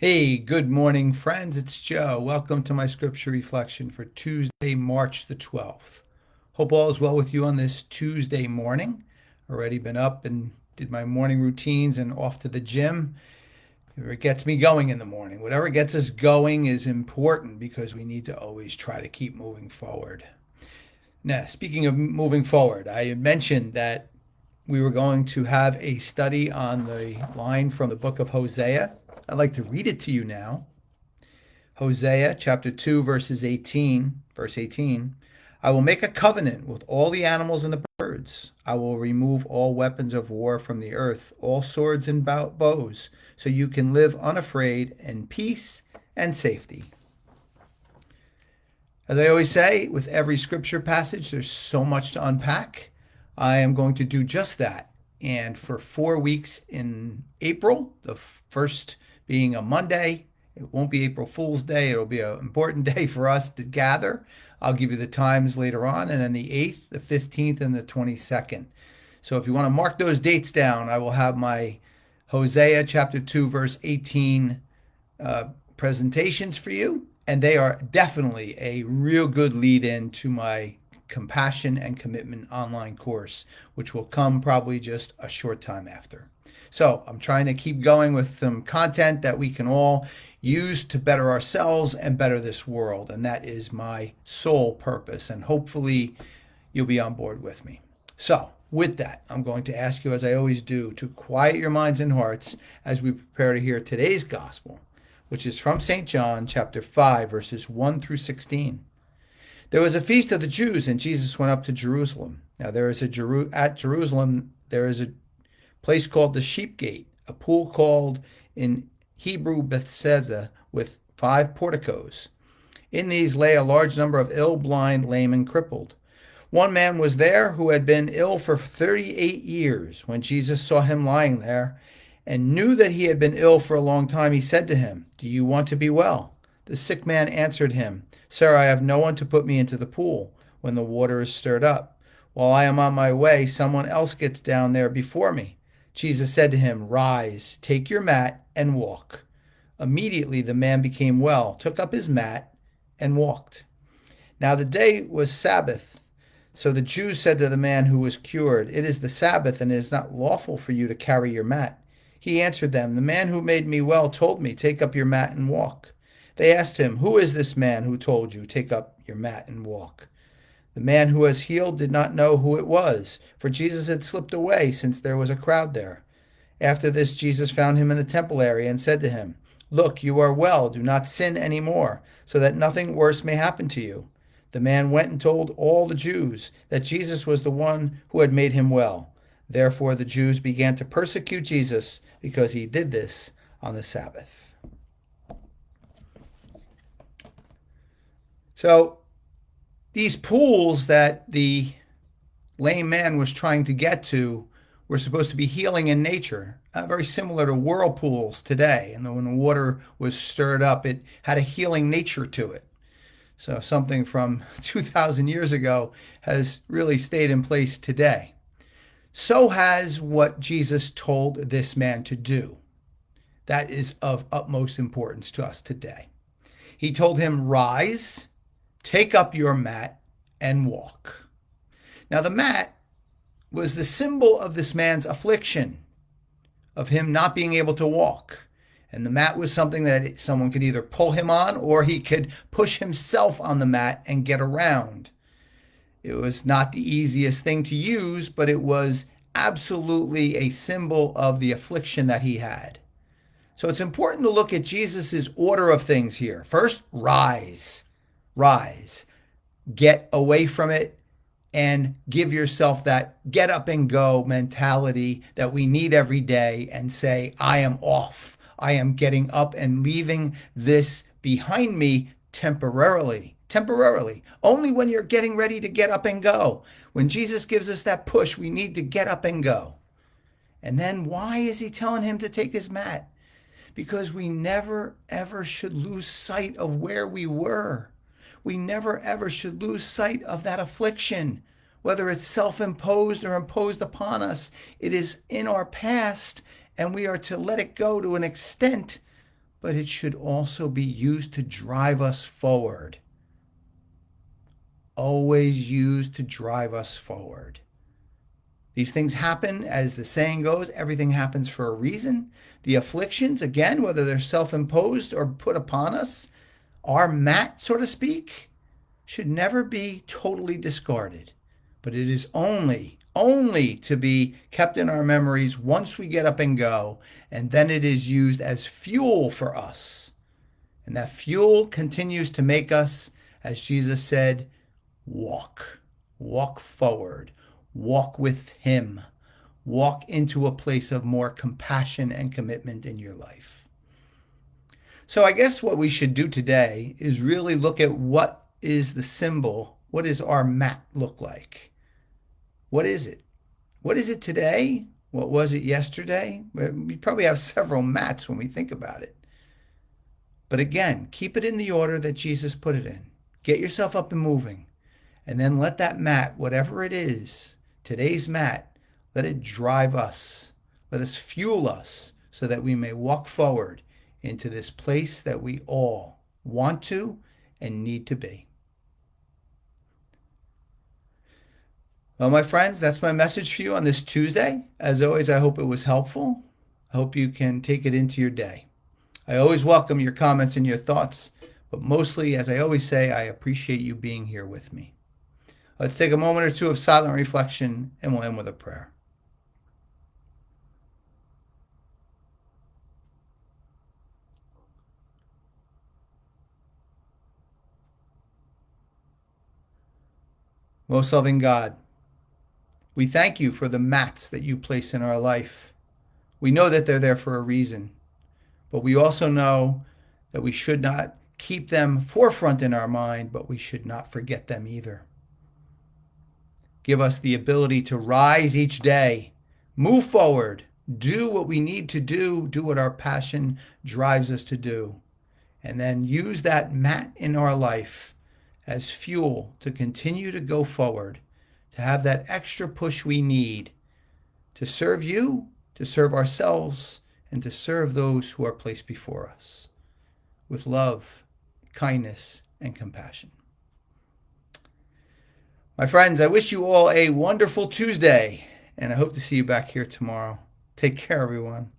Hey, good morning, friends. It's Joe. Welcome to my scripture reflection for Tuesday, March the 12th. Hope all is well with you on this Tuesday morning. Already been up and did my morning routines and off to the gym. It gets me going in the morning. Whatever gets us going is important because we need to always try to keep moving forward. Now, speaking of moving forward, I mentioned that we were going to have a study on the line from the book of Hosea. I'd like to read it to you now. Hosea chapter 2, verse 18. I will make a covenant with all the animals and the birds. I will remove all weapons of war from the earth, all swords and bows, so you can live unafraid in peace and safety. As I always say, with every scripture passage, there's so much to unpack. I am going to do just that. And for 4 weeks in April, the first being a Monday, it won't be April Fool's Day. It'll be an important day for us to gather. I'll give you the times later on. And then the 8th, the 15th, and the 22nd. So if you want to mark those dates down, I will have my Hosea chapter 2, verse 18 presentations for you. And they are definitely a real good lead in to my Compassion and Commitment online course, which will come probably just a short time after. So I'm trying to keep going with some content that we can all use to better ourselves and better this world. And that is my sole purpose. And hopefully you'll be on board with me. So with that, I'm going to ask you, as I always do, to quiet your minds and hearts as we prepare to hear today's gospel, which is from St. John chapter 5, verses 1 through 16. There was a feast of the Jews, and Jesus went up to Jerusalem. Now at Jerusalem there is a place called the Sheep Gate, a pool called in Hebrew Bethesda, with 5 porticos. In these lay a large number of ill, blind, lame, and crippled. One man was there who had been ill for 38 years. When Jesus saw him lying there and knew that he had been ill for a long time, he said to him, "Do you want to be well?" The sick man answered him, "Sir, I have no one to put me into the pool when the water is stirred up. While I am on my way, someone else gets down there before me." Jesus said to him, "Rise, take your mat, and walk." Immediately the man became well, took up his mat, and walked. Now the day was Sabbath. So the Jews said to the man who was cured, "It is the Sabbath, and it is not lawful for you to carry your mat." He answered them, "The man who made me well told me, 'Take up your mat and walk.'" They asked him, "Who is this man who told you, 'Take up your mat and walk'?" The man who was healed did not know who it was, for Jesus had slipped away since there was a crowd there. After this, Jesus found him in the temple area and said to him, "Look, you are well. Do not sin any more, so that nothing worse may happen to you." The man went and told all the Jews that Jesus was the one who had made him well. Therefore the Jews began to persecute Jesus because he did this on the Sabbath. So these pools that the lame man was trying to get to were supposed to be healing in nature, very similar to whirlpools today. And when the water was stirred up, it had a healing nature to it. So something from 2,000 years ago has really stayed in place today. So has what Jesus told this man to do. That is of utmost importance to us today. He told him, "Rise, take up your mat, and walk." Now the mat was the symbol of this man's affliction, of him not being able to walk. And the mat was something that someone could either pull him on or he could push himself on the mat and get around. It was not the easiest thing to use, but it was absolutely a symbol of the affliction that he had. So it's important to look at Jesus' order of things here. First, rise. Rise. Get away from it and give yourself that get up and go mentality that we need every day and say, "I am off. I am getting up and leaving this behind me temporarily." Temporarily. Only when you're getting ready to get up and go. When Jesus gives us that push, we need to get up and go. And then why is he telling him to take his mat? Because we never, ever should lose sight of where we were. We never, ever should lose sight of that affliction, whether it's self-imposed or imposed upon us. It is in our past, and we are to let it go to an extent, but it should also be used to drive us forward. Always used to drive us forward. These things happen, as the saying goes, everything happens for a reason. The afflictions, again, whether they're self-imposed or put upon us, our mat, so to speak, should never be totally discarded. But it is only to be kept in our memories once we get up and go, and then it is used as fuel for us. And that fuel continues to make us, as Jesus said, walk forward, walk with him, walk into a place of more compassion and commitment in your life. So I guess what we should do today is really look at what is the symbol. What does our mat look like? What is it? What is it today? What was it yesterday? We probably have several mats when we think about it. But again, keep it in the order that Jesus put it in. Get yourself up and moving. And then let that mat, whatever it is, today's mat, let it drive us. Let us fuel us so that we may walk forward into this place that we all want to and need to be. Well, my friends, that's my message for you on this Tuesday. As always, I hope it was helpful. I hope you can take it into your day. I always welcome your comments and your thoughts, but mostly, as I always say, I appreciate you being here with me. Let's take a moment or two of silent reflection, and we'll end with a prayer. Most loving God, we thank you for the mats that you place in our life. We know that they're there for a reason, but we also know that we should not keep them forefront in our mind, but we should not forget them either. Give us the ability to rise each day, move forward, do what we need to do what our passion drives us to do, and then use that mat in our life as fuel to continue to go forward, to have that extra push we need to serve you, to serve ourselves, and to serve those who are placed before us with love, kindness, and compassion. My friends, I wish you all a wonderful Tuesday, and I hope to see you back here tomorrow. Take care, everyone.